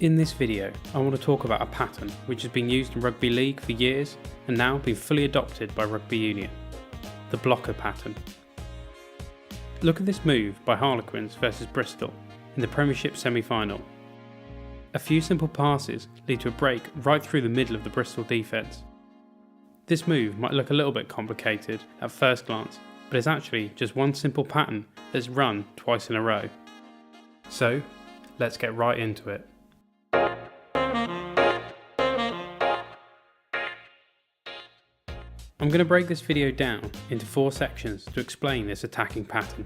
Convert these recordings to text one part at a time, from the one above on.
In this video, I want to talk about a pattern which has been used in rugby league for years and now been fully adopted by rugby union, the blocker pattern. Look at this move by Harlequins versus Bristol in the Premiership semi-final. A few simple passes lead to a break right through the middle of the Bristol defence. This move might look a little bit complicated at first glance, but it's actually just one simple pattern that's run twice in a row. So, let's get right into it. I'm going to break this video down into 4 sections to explain this attacking pattern.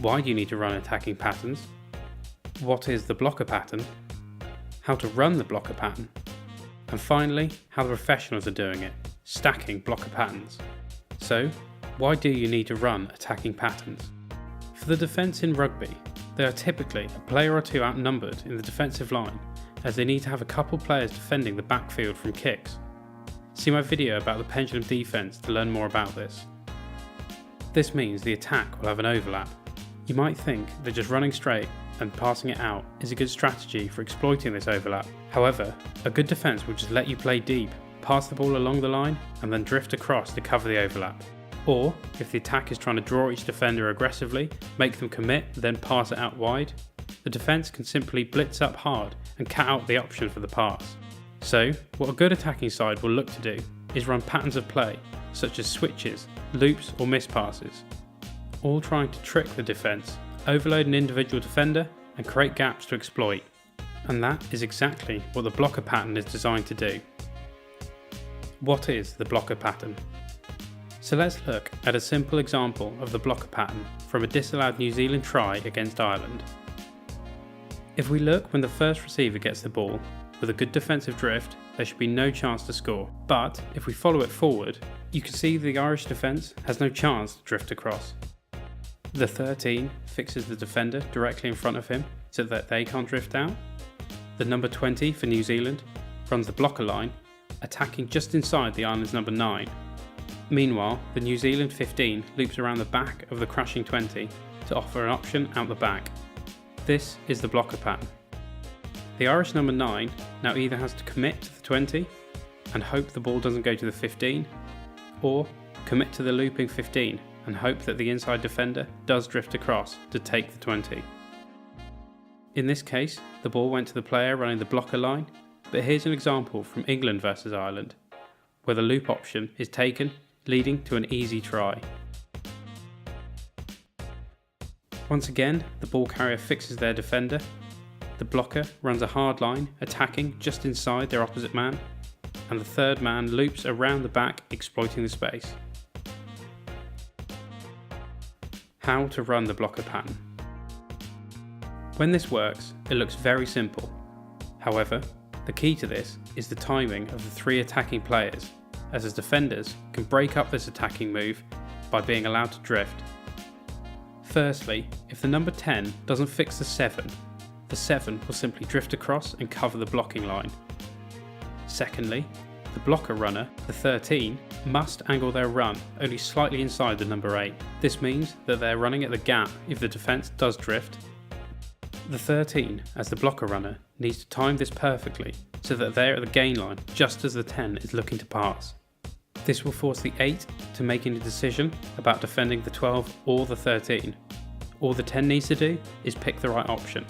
Why do you need to run attacking patterns? What is the blocker pattern? How to run the blocker pattern? And finally, how the professionals are doing it, stacking blocker patterns. So, why do you need to run attacking patterns? For the defence in rugby, they are typically a player or two outnumbered in the defensive line, as they need to have a couple players defending the backfield from kicks. See my video about the pendulum defence to learn more about this. This means the attack will have an overlap. You might think that just running straight and passing it out is a good strategy for exploiting this overlap. However, a good defence will just let you play deep, pass the ball along the line and then drift across to cover the overlap. Or, if the attack is trying to draw each defender aggressively, make them commit, then pass it out wide, the defence can simply blitz up hard and cut out the option for the pass. So, what a good attacking side will look to do is run patterns of play, such as switches, loops or miss passes, all trying to trick the defence, overload an individual defender and create gaps to exploit. And that is exactly what the blocker pattern is designed to do. What is the blocker pattern? So let's look at a simple example of the blocker pattern from a disallowed New Zealand try against Ireland. If we look when the first receiver gets the ball, with a good defensive drift, there should be no chance to score. But if we follow it forward, you can see the Irish defence has no chance to drift across. The 13 fixes the defender directly in front of him so that they can't drift out. The number 20 for New Zealand runs the blocker line, attacking just inside the Ireland's number 9. Meanwhile, the New Zealand 15 loops around the back of the crashing 20 to offer an option out the back. This is the blocker pattern. The Irish number 9 now either has to commit to the 20 and hope the ball doesn't go to the 15, or commit to the looping 15 and hope that the inside defender does drift across to take the 20. In this case, the ball went to the player running the blocker line, but here's an example from England versus Ireland, where the loop option is taken, leading to an easy try. Once again, the ball carrier fixes their defender. The blocker runs a hard line, attacking just inside their opposite man, and the third man loops around the back, exploiting the space. How to run the blocker pattern. When this works, it looks very simple. However, the key to this is the timing of the 3 attacking players, as defenders can break up this attacking move by being allowed to drift. Firstly, if the number 10 doesn't fix the 7, the 7 will simply drift across and cover the blocking line. Secondly, the blocker runner, the 13, must angle their run only slightly inside the number 8. This means that they're running at the gap if the defence does drift. The 13, as the blocker runner, needs to time this perfectly so that they're at the gain line just as the 10 is looking to pass. This will force the 8 to making a decision about defending the 12 or the 13. All the 10 needs to do is pick the right option.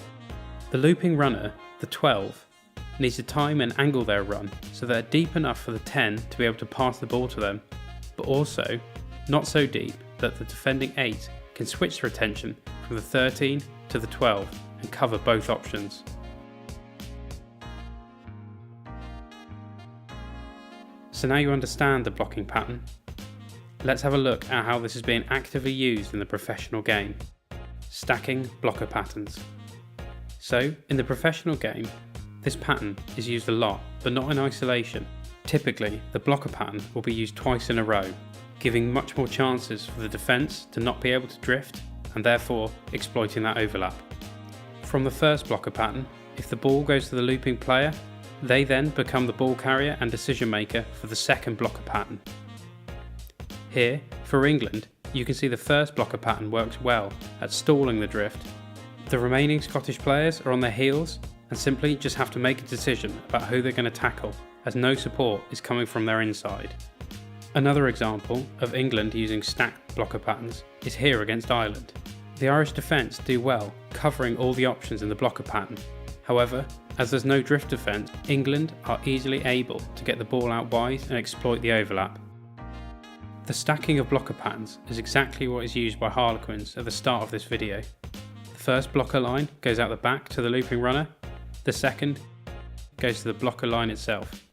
The looping runner, the 12, needs to time and angle their run so they're deep enough for the 10 to be able to pass the ball to them, but also not so deep that the defending 8 can switch their attention from the 13 to the 12 and cover both options. So now you understand the blocking pattern. Let's have a look at how this is being actively used in the professional game. Stacking blocker patterns. So, in the professional game, this pattern is used a lot, but not in isolation. Typically, the blocker pattern will be used twice in a row, giving much more chances for the defence to not be able to drift, and therefore exploiting that overlap. From the first blocker pattern, if the ball goes to the looping player, they then become the ball carrier and decision maker for the second blocker pattern. Here, for England, you can see the first blocker pattern works well at stalling the drift. The remaining Scottish players are on their heels and simply just have to make a decision about who they're going to tackle, as no support is coming from their inside. Another example of England using stacked blocker patterns is here against Ireland. The Irish defence do well covering all the options in the blocker pattern. However, as there's no drift defence, England are easily able to get the ball out wide and exploit the overlap. The stacking of blocker patterns is exactly what is used by Harlequins at the start of this video. The first blocker line goes out the back to the looping runner, the second goes to the blocker line itself.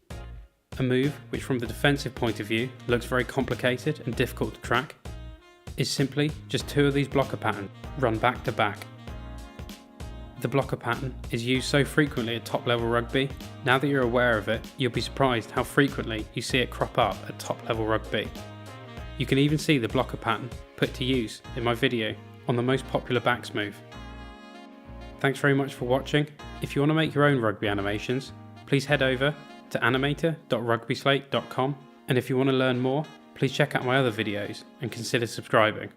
A move which from the defensive point of view looks very complicated and difficult to track is simply just two of these blocker patterns run back to back. The blocker pattern is used so frequently at top level rugby. Now that you're aware of it, you'll be surprised how frequently you see it crop up at top level rugby. You can even see the blocker pattern put to use in my video on the most popular backs move. Thanks very much for watching. If you want to make your own rugby animations, please head over to animator.rugbyslate.com, and if you want to learn more, please check out my other videos and consider subscribing.